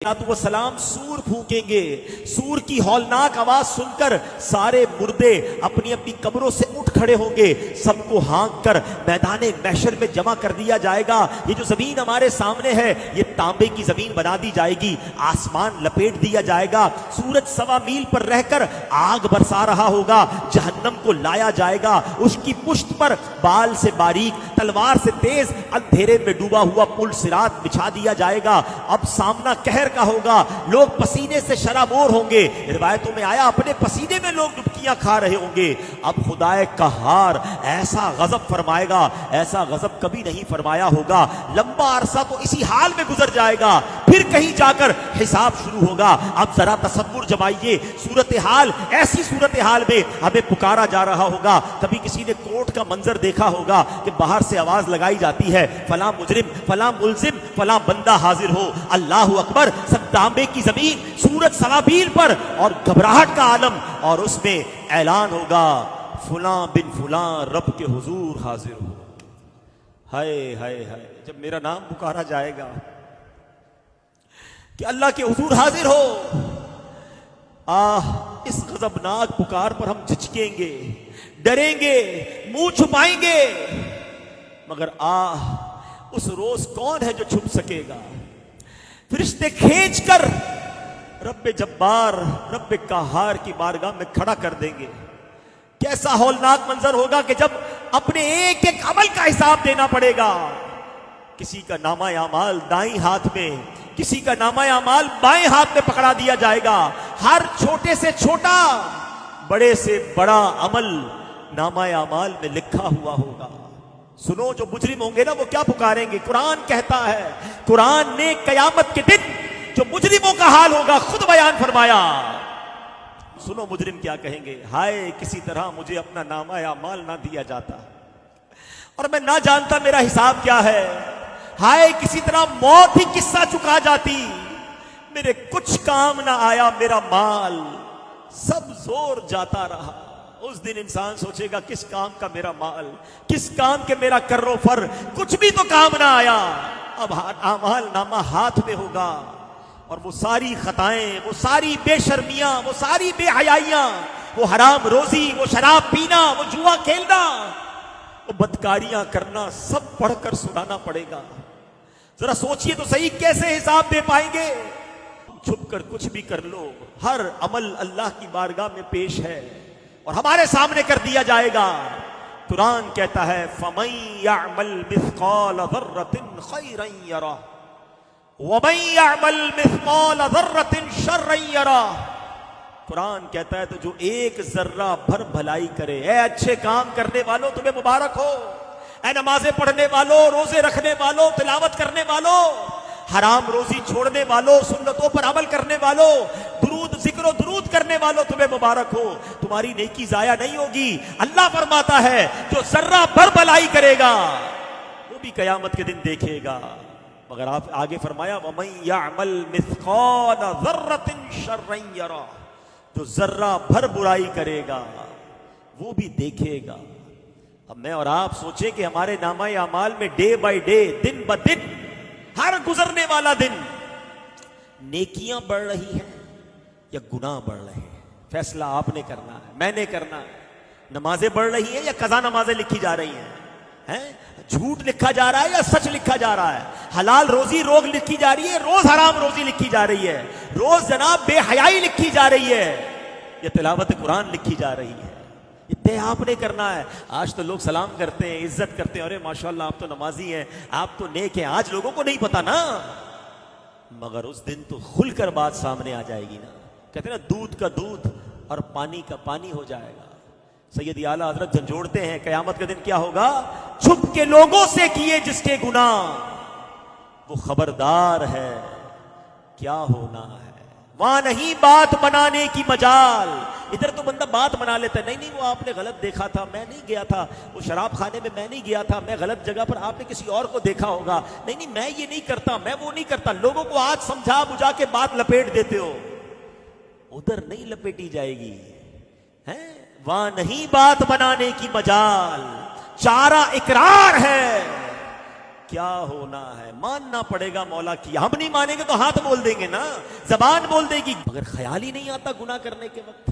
वो सलाम सूर फूकेंगे। सूर की हौलनाक आवाज सुनकर सारे मुर्दे अपनी अपनी कब्रों से उठ खड़े होंगे। सबको हाँक कर मैदाने महशर में जमा कर दिया जाएगा। ये जो जमीन हमारे सामने है ये तांबे की जमीन बना दी जाएगी। आसमान लपेट दिया जाएगा। सूरज 1.25 मील पर रहकर आग बरसा रहा होगा। जहन्नम को लाया जाएगा। उसकी पुश्त पर बाल से बारीक तलवार से तेज अंधेरे में डूबा हुआ पुल सिरात बिछा दिया जाएगा। अब सामना कहर का होगा। लोग पसीने से शराबोर होंगे। रिवायतों में आया अपने पसीने में लोग डुबकियां खा रहे होंगे। अब खुदाए कहार ऐसा गजब फरमाएगा, ऐसा गजब कभी नहीं फरमाया होगा। लंबा अरसा तो इसी हाल में गुजर जाएगा, फिर कहीं जाकर हिसाब शुरू होगा। अब जरा तसव्वुर जमाइए सूरत हाल, ऐसी सूरत हाल में हमें पुकारा जा रहा होगा। कभी किसी ने कोर्ट का मंजर देखा होगा कि बाहर से आवाज लगाई जाती है, फला मुजरिम, फला मुल्जिम, फला बंदा हाजिर हो। अल्लाहु अकबर, सब तांबे की जमीन, सूरज 1.25 मील पर और घबराहट का आलम। और उसमें ऐलान होगा, फुला बिन फुला रब के हुजूर हाजिर हो। हाय हाय हाय, जब मेरा नाम पुकारा जाएगा कि अल्लाह के हुजूर हाजिर हो, इस गजबनाक पुकार पर हम झिझकेंगे, डरेंगे, मुंह छुपाएंगे। मगर उस रोज कौन है जो छुप सकेगा? फरिश्ते खींच कर रब्बे जब्बार, रब्बे कहार की बारगाह में खड़ा कर देंगे। कैसा हौलनाक मंजर होगा कि जब अपने एक एक अमल का हिसाब देना पड़ेगा। किसी का नामा अमाल दाईं हाथ में, किसी का नामा अमाल बाएं हाथ में पकड़ा दिया जाएगा। हर छोटे से छोटा, बड़े से बड़ा अमल नामा अमाल में लिखा हुआ होगा। सुनो, जो मुजरिम होंगे ना वो क्या पुकारेंगे? कुरान कहता है, कुरान ने कयामत के दिन जो मुजरिमों का हाल होगा खुद बयान फरमाया। सुनो मुजरिम क्या कहेंगे, हाय किसी तरह मुझे अपना नामा या माल ना दिया जाता और मैं ना जानता मेरा हिसाब क्या है। हाय किसी तरह मौत ही किस्सा चुका जाती, मेरे कुछ काम ना आया मेरा माल, सब जोर जाता रहा। उस दिन इंसान सोचेगा किस काम का मेरा माल, किस काम के मेरा कर्रो फर, कुछ भी तो काम ना आया। अब आमाल नामा हाथ में होगा और वो सारी खताएं, वो सारी बेशर्मियां, वो सारी बेहयाइयां, वो हराम रोजी, वो शराब पीना, वो जुआ खेलना, वो बदकारियां करना, सब पढ़कर सुनाना पड़ेगा। जरा सोचिए तो सही, कैसे हिसाब दे पाएंगे? छुप कर कुछ भी कर लो, हर अमल अल्लाह की बारगाह में पेश है और हमारे सामने कर दिया जाएगा। कुरान कहता है, फमन यअमल मिस्काल ज़र्रतिन खैरन यरा वमन यअमल मिस्काल ज़र्रतिन शर्रन यरा। कुरान कहता है तो जो एक जर्रा भर भलाई करे, ऐ अच्छे काम करने वालों तुम्हें मुबारक हो। ऐ नमाजें पढ़ने वालों, रोजे रखने वालों, तिलावत करने वालों, हराम रोजी छोड़ने वालों, सुन्नतों पर अमल करने वालों, जिक्र दुरूद करने वालों, तुम्हें मुबारक हो। तुम्हारी नेकी जाया नहीं होगी। अल्लाह फरमाता है जो जर्रा भर भलाई करेगा वो भी कयामत के दिन देखेगा। मगर आप आगे फरमाया, वमन यअमल मिस्काल ज़र्रतिन शर्रन यरा, जो जर्रा भर बुराई करेगा वो भी देखेगा। अब मैं और आप सोचें कि हमारे नामा अमाल में डे बाय डे, दिन ब दिन, हर गुजरने वाला दिन नेकियां बढ़ रही हैं या गुनाह बढ़ रहे हैं। फैसला आपने करना है, मैंने करना है। नमाजें बढ़ रही हैं या कज़ा नमाजें लिखी जा रही हैं? झूठ लिखा जा रहा है या सच लिखा जा रहा है? हलाल रोजी रोज लिखी जा रही है, रोज हराम रोजी लिखी जा रही है, रोज जनाब बेहयाई लिखी जा रही है, या तिलावत कुरान लिखी जा रही है? ये तय आपने करना है। आज तो लोग सलाम करते हैं, इज्जत करते हैं, अरे माशाल्लाह आप तो नमाजी हैं, आप तो नेक हैं। आज लोगों को नहीं पता ना, मगर उस दिन तो खुलकर बात सामने आ जाएगी ना। कहते हैं ना, दूध का दूध और पानी का पानी हो जाएगा। सैयद आला हजरत झंझोड़ते हैं, कयामत के दिन क्या होगा? छुप के लोगों से किए जिसके गुनाह वो खबरदार है क्या होना है। वहां नहीं बात बनाने की मजाल। इधर तो बंदा बात बना लेता है, नहीं नहीं वो आपने गलत देखा था, मैं नहीं गया था, वो शराब खाने में मैं नहीं गया था, मैं गलत जगह पर, आपने किसी और को देखा होगा। नहीं नहीं मैं ये नहीं करता, मैं वो नहीं करता। लोगों को आज समझा बुझा के बात लपेट देते हो, उधर नहीं लपेटी जाएगी। हैं? वहां नहीं बात बनाने की मजाल, चारा इकरार है। کیا ہونا ہے، ماننا پڑے گا مولا کی. ہم نہیں مانیں گے تو ہاتھ بول دیں گے نا، زبان بول دے گی، مگر خیال ہی نہیں آتا گناہ کرنے کے وقت.